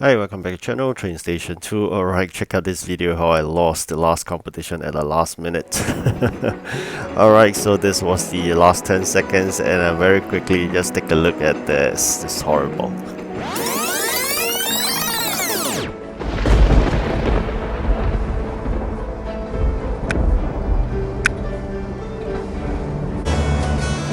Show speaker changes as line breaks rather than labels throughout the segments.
Hi, welcome back to channel Train Station 2. Alright, check out this video how I lost the last competition at the last minute. Alright, so this was the last 10 seconds and very quickly just take a look at this. This is horrible.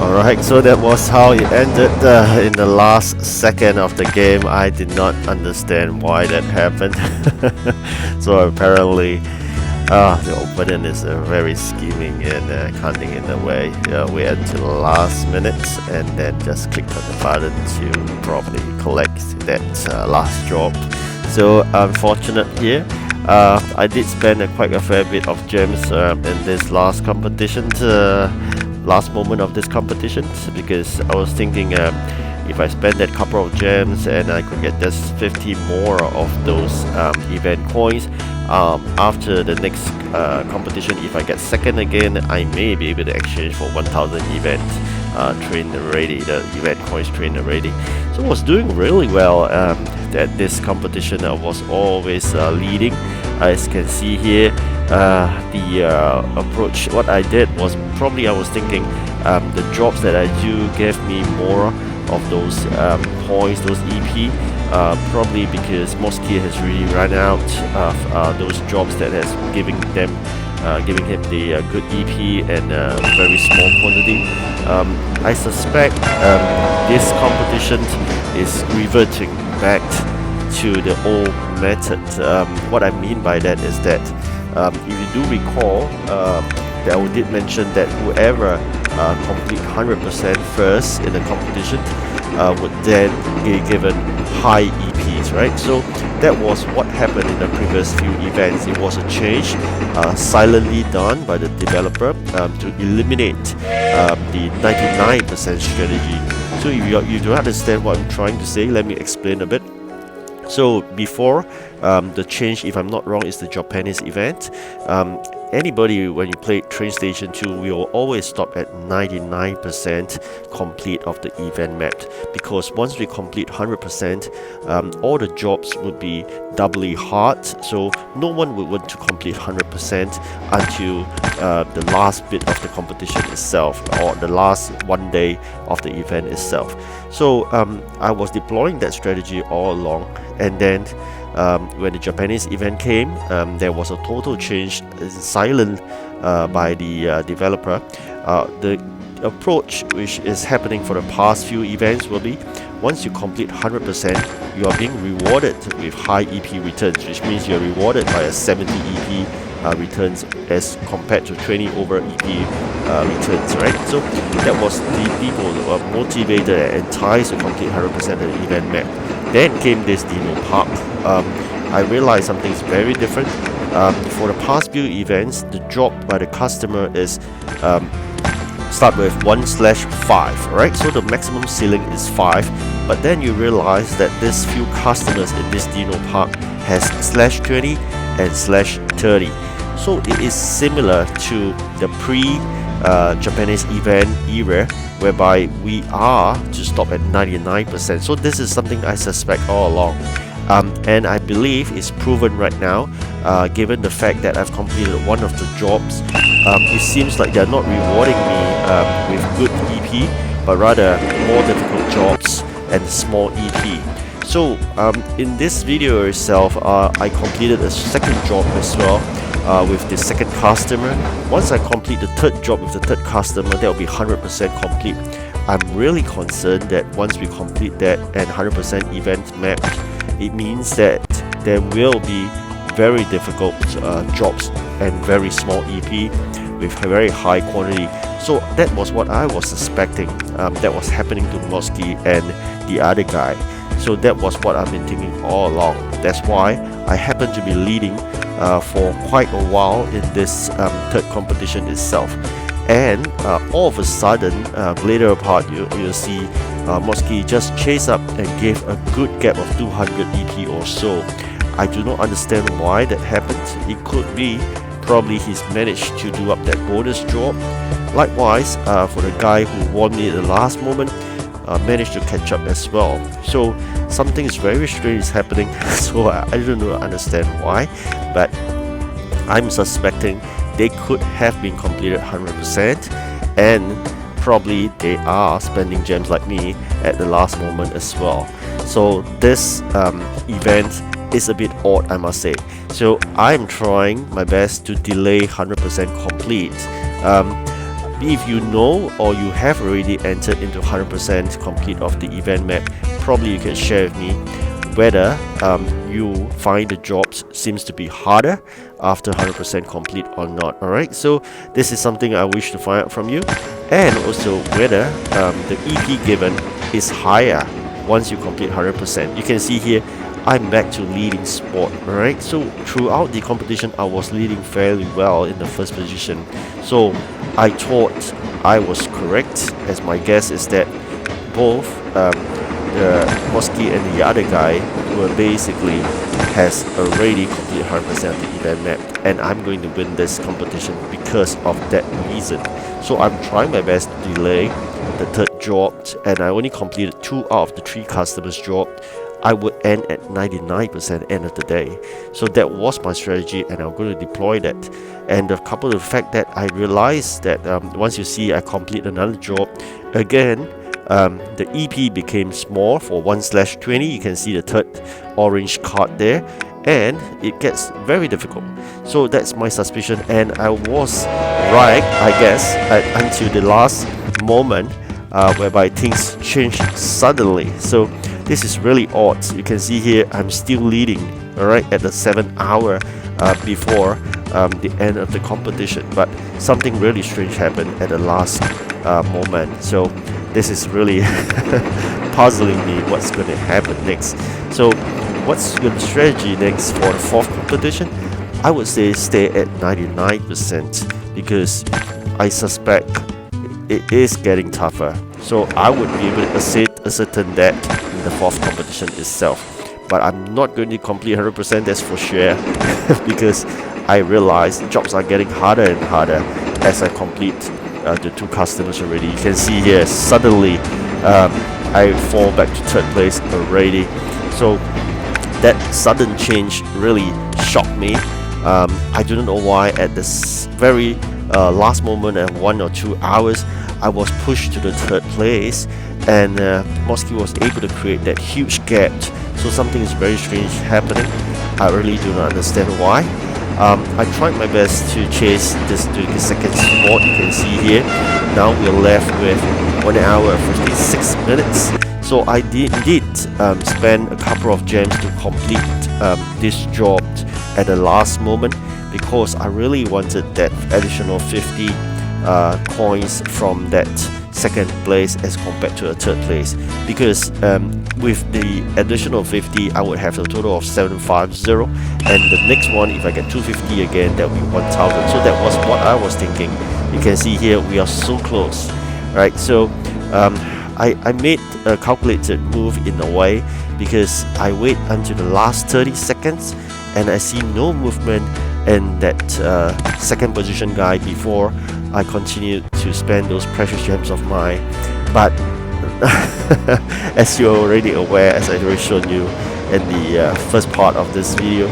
Alright, so that was how it ended in the last second of the game. I did not understand why that happened. So apparently the opponent is very scheming and cunning in a way. Wait until the last minute and then just click on the button to probably collect that last drop. So unfortunate here. I did spend quite a fair bit of gems in this last competition. Last moment of this competition, because I was thinking if I spend that couple of gems and I could get just 50 more of those event coins after the next competition, if I get second again, I may be able to exchange for 1000 event train ready, the event coins train ready. So I was doing really well at this competition. I was always leading, as you can see here. The approach, what I did was probably I was thinking the drops that I do gave me more of those points, those EP, probably because Mosky has really run out of those drops that has giving him the good EP and very small quantity. I suspect this competition is reverting back to the old method. What I mean by that is that if you do recall, that I did mention that whoever complete 100% first in the competition would then be given high EPs, right? So that was what happened in the previous few events. It was a change silently done by the developer to eliminate the 99% strategy. So if you don't understand what I'm trying to say, let me explain a bit. So before the change, if I'm not wrong, is the Japanese event. Anybody, when you play Train Station 2, we will always stop at 99% complete of the event map, because once we complete 100%, all the jobs would be doubly hard. So no one would want to complete 100% until the last bit of the competition itself, or the last one day of the event itself. So I was deploying that strategy all along, and then when the Japanese event came, there was a total change, silent by the developer. The approach which is happening for the past few events will be, once you complete 100%, you are being rewarded with high EP returns, which means you're rewarded by a 70 EP returns as compared to 20 over EP returns, right? So that was the people who were motivated and enticed to complete 100% of the event map. Then came this Dino Park. I realized something's very different. For the past few events, the drop by the customer is start with 1/5, right? So the maximum ceiling is 5, but then you realize that this few customers in this Dino Park has /20 and /30. So it is similar to the Japanese event era, whereby we are to stop at 99%. So this is something I suspect all along, and I believe it's proven right now, given the fact that I've completed one of the jobs. It seems like they're not rewarding me with good EP, but rather more difficult jobs and small EP. So in this video itself, I completed a second job as well with the second customer. Once I complete the third job with the third customer, that will be 100% complete. I'm really concerned that once we complete that and 100% event map, it means that there will be very difficult jobs and very small EP with very high quantity. So that was what I was suspecting that was happening to Mosky and the other guy. So that was what I've been thinking all along. That's why I happen to be leading for quite a while in this third competition itself. And all of a sudden, later apart, you'll see Mosky just chased up and gave a good gap of 200 EP or so. I do not understand why that happened. It could be probably he's managed to do up that bonus drop. Likewise, for the guy who won me at the last moment, managed to catch up as well. So something is very strange is happening. So I don't understand why, but I'm suspecting they could have been completed 100%, and probably they are spending gems like me at the last moment as well. So this event is a bit odd, I must say. So I'm trying my best to delay 100% complete. If you know or you have already entered into 100% complete of the event map, probably you can share with me whether you find the jobs seems to be harder after 100% complete or not. Alright, so this is something I wish to find out from you, and also whether the EP given is higher once you complete 100%. You can see here I'm back to leading spot. Alright, so throughout the competition I was leading fairly well in the first position, so I thought I was correct, as my guess is that both the Mosky and the other guy were basically has already completed 100% of the event map, and I'm going to win this competition because of that reason. So I'm trying my best to delay the third job, and I only completed 2 out of the 3 customers' job. I would end at 99% end of the day. So that was my strategy, and I'm going to deploy that. And coupled with the fact that I realized that once you see I complete another job again, the EP became small for 1/20. You can see the third orange card there, and it gets very difficult. So that's my suspicion, and I was right, I guess, until the last moment, whereby things changed suddenly. So this is really odd. You can see here I'm still leading, alright, at the 7th hour before the end of the competition, but something really strange happened at the last moment. So this is really puzzling me what's going to happen next. So what's your strategy next for the 4th competition? I would say stay at 99%, because I suspect it is getting tougher. So I would be able to ascertain that in the 4th competition itself. But I'm not going to complete 100%, that's for sure, because I realize jobs are getting harder and harder as I complete the 2 customers already. You can see here suddenly I fall back to 3rd place already. So that sudden change really shocked me. I don't know why at this very last moment at 1 or 2 hours I was pushed to the 3rd place, and Mosky was able to create that huge gap. So something is very strange happening. I really do not understand why. I tried my best to chase this to the 2nd spot. You can see here now we're left with 1 hour and 56 minutes. So I did spend a couple of gems to complete this job at the last moment, because I really wanted that additional 50 coins from that 2nd place as compared to a 3rd place, because with the additional 50 I would have a total of 750, and the next one, if I get 250 again, that will be 1000. So that was what I was thinking. You can see here we are so close, right? So I made a calculated move in a way, because I wait until the last 30 seconds and I see no movement in that 2nd position guy before I continue to spend those precious gems of mine. But as you're already aware, as I've already shown you in the first part of this video,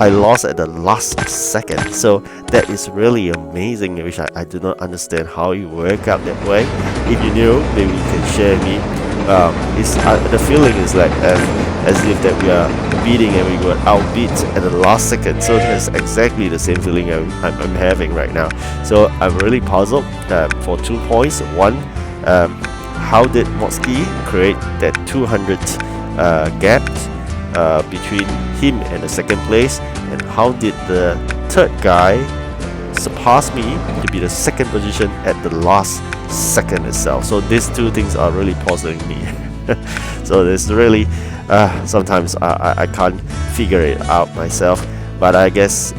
I lost at the last second. So that is really amazing, which I do not understand how you work out that way. If you knew, maybe you can share me. The feeling is like as if that we are beating and we got outbeat at the last second. So that's exactly the same feeling I'm having right now. So I'm really puzzled for 2 points. One, how did Mosky create that 200 gap between him and the 2nd place, and how did the 3rd guy surpass me to be the 2nd position at the last second itself? So these 2 things are really puzzling me. So it's really sometimes I can't figure it out myself, but I guess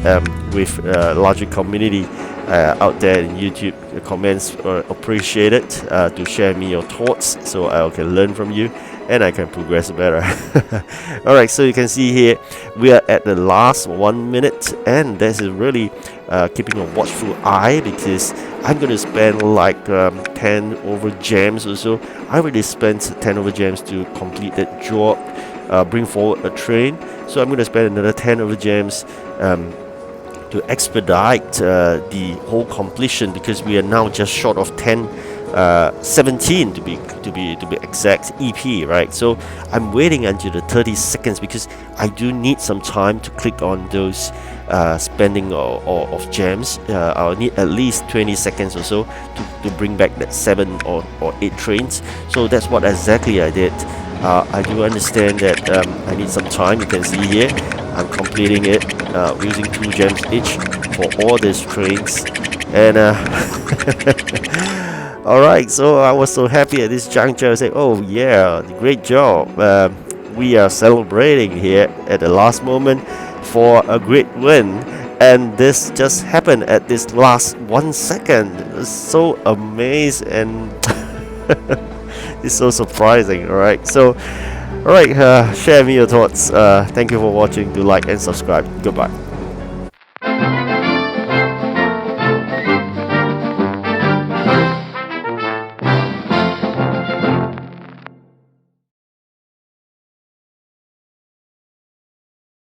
with larger community out there in YouTube, the comments are appreciated to share me your thoughts, so I can learn from you and I can progress better. Alright, so you can see here we are at the last 1 minute, and this is really keeping a watchful eye, because I'm going to spend like 10 over gems or so. I already spent 10 over gems to complete that job, bring forward a train, so I'm going to spend another 10 over gems to expedite the whole completion, because we are now just short of 17 to be exact EP, right? So I'm waiting until the 30 seconds, because I do need some time to click on those spending of gems. I'll need at least 20 seconds or so to bring back that 7 or 8 trains. So that's what exactly I did. I do understand that I need some time. You can see here I'm completing it using 2 gems each for all these trains, and alright, so I was so happy at this juncture. I said, oh yeah, great job. We are celebrating here at the last moment for a great win, and this just happened at this last 1 second. It's so amazed, and it's so surprising. Alright, so alright, share me your thoughts. Thank you for watching. Do like and subscribe. Goodbye.